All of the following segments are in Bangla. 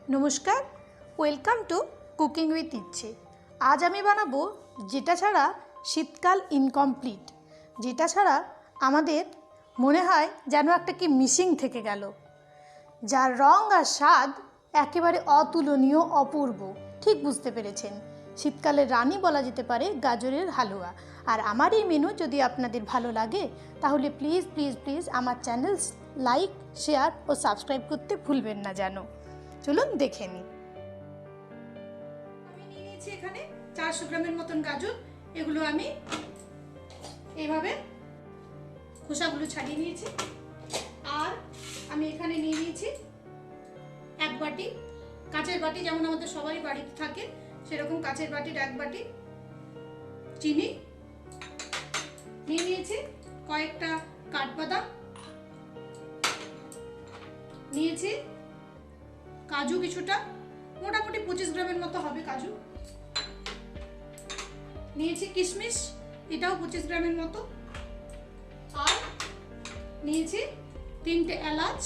নমস্কার, ওয়েলকাম টু কুকিং উইথ ইচ্ছে। আজ আমি বানাবো যেটা ছাড়া শীতকাল ইনকমপ্লিট, যেটা ছাড়া আমাদের মনে হয় যেন একটা কি মিসিং থেকে গেল, যার রং আর স্বাদ একেবারে অতুলনীয়, অপূর্ব। ঠিক বুঝতে পেরেছেন, শীতকালের রানী বলা যেতে পারে গাজরের হালুয়া। আর আমার এই মেনু যদি আপনাদের ভালো লাগে তাহলে প্লিজ প্লিজ প্লিজ আমার চ্যানেল লাইক, শেয়ার ও সাবস্ক্রাইব করতে ভুলবেন না যেন। চলুন দেখে নিই। আমি নিয়ে নিয়েছি এখানে 400 গ্রামের মতন গাজর। এগুলো আমি এইভাবে খোসাগুলো ছাড়িয়ে নিয়েছি। আর আমি এখানে নিয়ে নিয়েছি এক বাটি, কাঁচের বাটি, যেমন আমাদের সবারই বাড়িতে থাকে সেরকম কাঁচের বাটির এক বাটি চিনি নিয়ে নিয়েছি। কয়েকটা কাঠবাদাম নিয়েছি, কাজু কিছুটা, মোটামুটি 25 গ্রামের মতো হবে কাজু নিয়েছি, কিশমিশ এটাও 25 গ্রামের মতো, আর নিয়েছি 3টে এলাচ,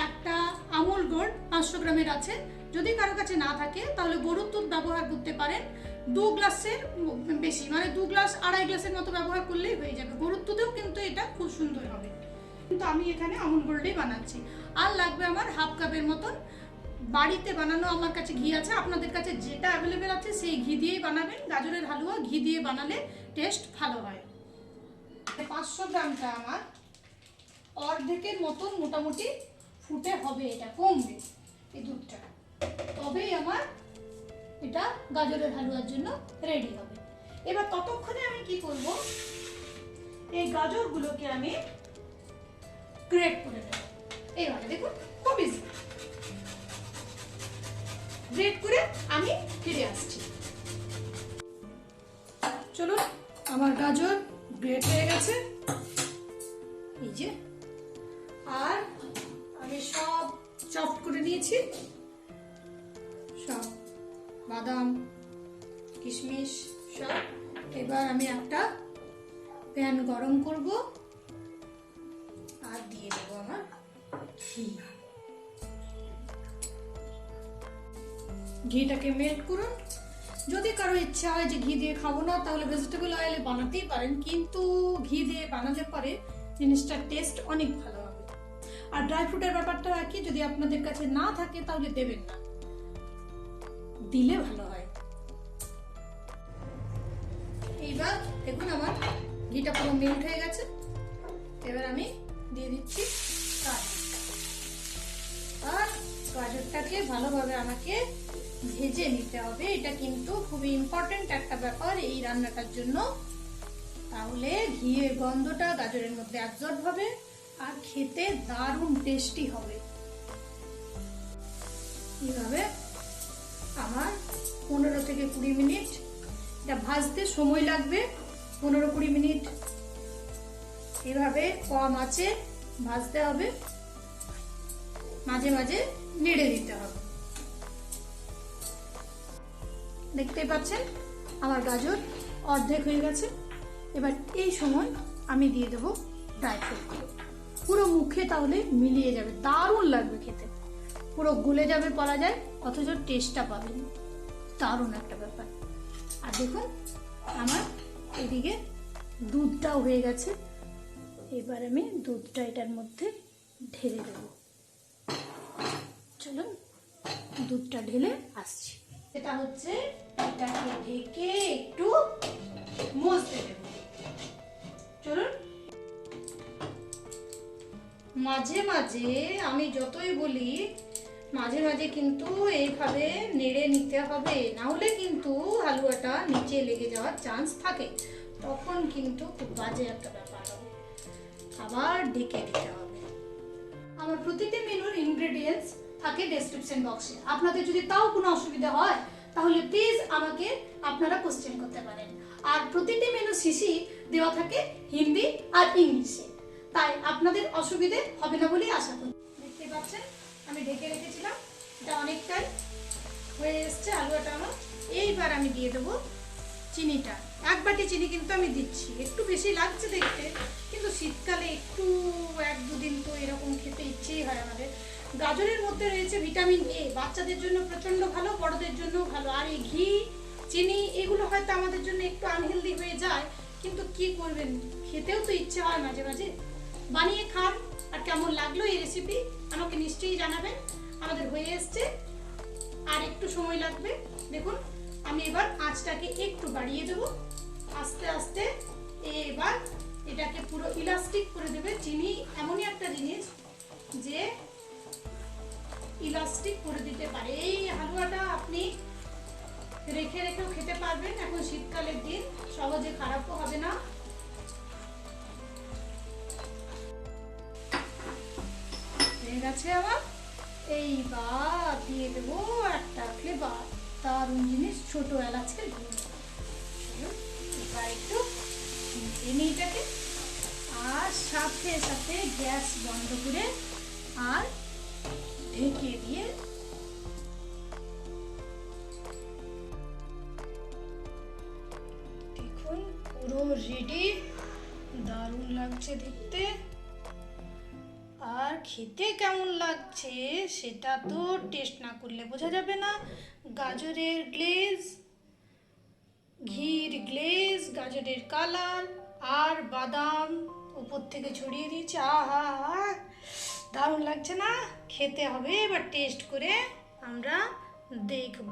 একটা আমুল গোল্ড 500 গ্রামের আছে। যদি কারো কাছে না থাকে তাহলে গরুর দুধ ব্যবহার করতে পারেন। 2 গ্লাসের বেশি, মানে 2 গ্লাস 2.5 গ্লাসের মতো ব্যবহার করলেই হয়ে যাবে। গরুর দুধেও কিন্তু এটা খুব সুন্দর হবে, কিন্তু আমি এখানে আমুল গোল্ডেই বানাচ্ছি। আর লাগবে আমার হাফ কাপের মতন বাড়িতে বানানো, আমার কাছে ঘি আছে, আপনাদের কাছে যেটা অ্যাভেলেবেল আছে সেই ঘি দিয়েই বানাবেন। গাজরের হালুয়া ঘি দিয়ে বানালে টেস্ট ভালো হয়। 500 গ্রামটা আমার অর্ধেকের মতন মোটামুটি ফুটে হবে, এটা কমবে এই দুধটা, তবেই আমার এটা গাজরের হালুয়ার জন্য রেডি হবে। এবার ততক্ষণে আমি কি করব, এই গাজরগুলোকে আমি গ্রেট করে নেব। এইভাবে দেখুন, খুব ইজি। গ্রেট করে আমি ফিরে আসছি। চলুন, আমার গাজর গ্রেট হয়ে গেছে, এই যে। আর আমি সব চপ করে নিয়েছি, সব বাদাম, কিশমিশ সব। এবার আমি একটা প্যান গরম করব আর দিয়ে দেবো আমার ঘি। ঘিটাকে মেল্ট করুন। যদি কারো ইচ্ছা হয় যে ঘি দিয়ে খাবো না, তাহলে ভেজিটেবল অয়েলে বানাতেই পারেন, কিন্তু ঘি দিয়ে বানালে পরে জিনিসটার টেস্ট অনেক ভালো হবে। আর ড্রাই ফ্রুটের ব্যাপারটা কি, যদি আপনাদের কাছে না থাকে তাহলে দেবেন না, দিলে ভালো হয়। এইবার দেখুন আমার ঘিটা পুরো মেল্ট হয়ে গেছে। এবার আমি দিয়ে দিচ্ছি গাজর, আর গাজরটাকে ভালোভাবে আমাকে ভেজে নিতে হবে। এটা কিন্তু খুবই ইম্পর্টেন্ট একটা ব্যাপার এই রান্নাটার জন্য, তাহলে ঘিয়ের গন্ধটা গাজরের মধ্যে অ্যাবজর্ব হবে আর খেতে দারুণ টেস্টি হবে। এইভাবে আমার 15 থেকে 20 মিনিট এটা ভাজতে সময় লাগবে। 15-20 মিনিট এভাবে কম আঁচে ভাজতে হবে, মাঝে মাঝে নেড়ে দিতে হবে। দেখতেই পাচ্ছেন আমার গাজর অর্ধেক হয়ে গেছে। এবার এই সময় আমি দিয়ে দেবো ড্রাই ফ্রুটগুলো, পুরো মুখে তাহলে মিলিয়ে যাবে, দারুণ লাগবে খেতে, পুরো গলে যাবে বলা যায়, অথচ টেস্টটা পাবেন, দারুণ একটা ব্যাপার। আর দেখুন আমার এদিকে দুধটাও হয়ে গেছে। এবার আমি দুধটা এটার মধ্যে ঢেলে দেব। চলুন দুধটা ঢেলে আসছি। এটা হচ্ছে, এটাকে ঢেকে একটু মজতে দেব। চলুন, মাঝে মাঝে আমি যতই বলি, মাঝে মাঝে কিন্তু এইভাবে নেড়ে নিতে হবে, না হলে কিন্তু হালুয়াটা নিচে লেগে যাওয়ার চান্স থাকে, তখন কিন্তু খুব বাজে একটা ব্যাপার হবে। আবার ঢেকে দিতে হবে। আমার প্রতিটি মেনুর ইনগ্রেডিয়েন্টস থাকে ডেসক্রিপশন বক্সে। আপনাদের যদি তাও কোনো অসুবিধা হয় তাহলে প্লিজ আমাকে আপনারা কোশ্চেন করতে পারেন। আর প্রতিটি মেনু শিশি দেওয়া থাকে হিন্দি আর ইংলিশে, তাই আপনাদের অসুবিধে হবে না বলেই আশা করি। দেখতে পাচ্ছেন আমি ঢেকে রেখেছিলাম, এটা অনেকটাই হয়ে এসছে হালুয়াটা আমার। এইবার আমি দিয়ে দেবো চিনিটা। 1 বাটি চিনি কিন্তু আমি দিচ্ছি, একটু বেশি লাগছে দেখতে, কিন্তু শীতকালে একটু 1-2 দিন তো এরকম খেতে ইচ্ছেই হয় আমাদের, গাজরের মধ্যে রয়েছে ভিটামিন এ, বাচ্চাদের জন্য প্রচন্ড ভালো, বড়দের জন্য ভালো। আর এই ঘি, চিনি এগুলো হয়তো আমাদের জন্য একটু আনহেলদি হয়ে যায়, কিন্তু কি করবেন, খেতেও তো ইচ্ছে হয় মাঝে মাঝে। বানিয়ে খান। আর কেমন লাগলো এই রেসিপি আমাকে নিশ্চয়ই জানাবেন। আমাদের হয়ে এসছে, আর একটু সময় লাগবে। দেখুন আমি এবার আঁচটাকে একটু বাড়িয়ে দেবো, আস্তে আস্তে এবার এটাকে পুরো ইলাস্টিক করে দেবে। চিনি এমনই একটা জিনিস যে ইলাস্টিক করে দিতে পারে। এই হালুয়াটা আপনি রেখে রেখেও খেতে পারবেন, এখন শীতকালের দিন, সহজে খারাপও হবে না। হয়ে গেছে আমার। এইবার দিয়ে দেবো একটা ফ্লেভার, দারুণ জিনিস, ছোট এলাচের গুঁড়ো। এবার একটু এটাকে, আর সাথে সাথে গ্যাস বন্ধ করে আর ঢেকে দিয়ে দেখুন পুরো রেডি। দারুণ লাগছে দেখতে, আর খেতে কেমন লাগছে সেটা তো টেস্ট না করলে বোঝা যাবে না। গাজরের গ্লেজ, ঘির গ্লেজ, গাজরের কালার আর বাদাম উপর থেকে ছড়িয়ে দিয়েছে। আহা, দারুণ লাগছে না? খেতে হবে, এবার টেস্ট করে আমরা দেখব।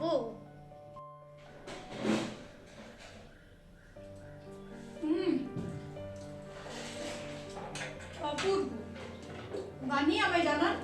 অপূর্ব। বানিয়ে আমায় জানান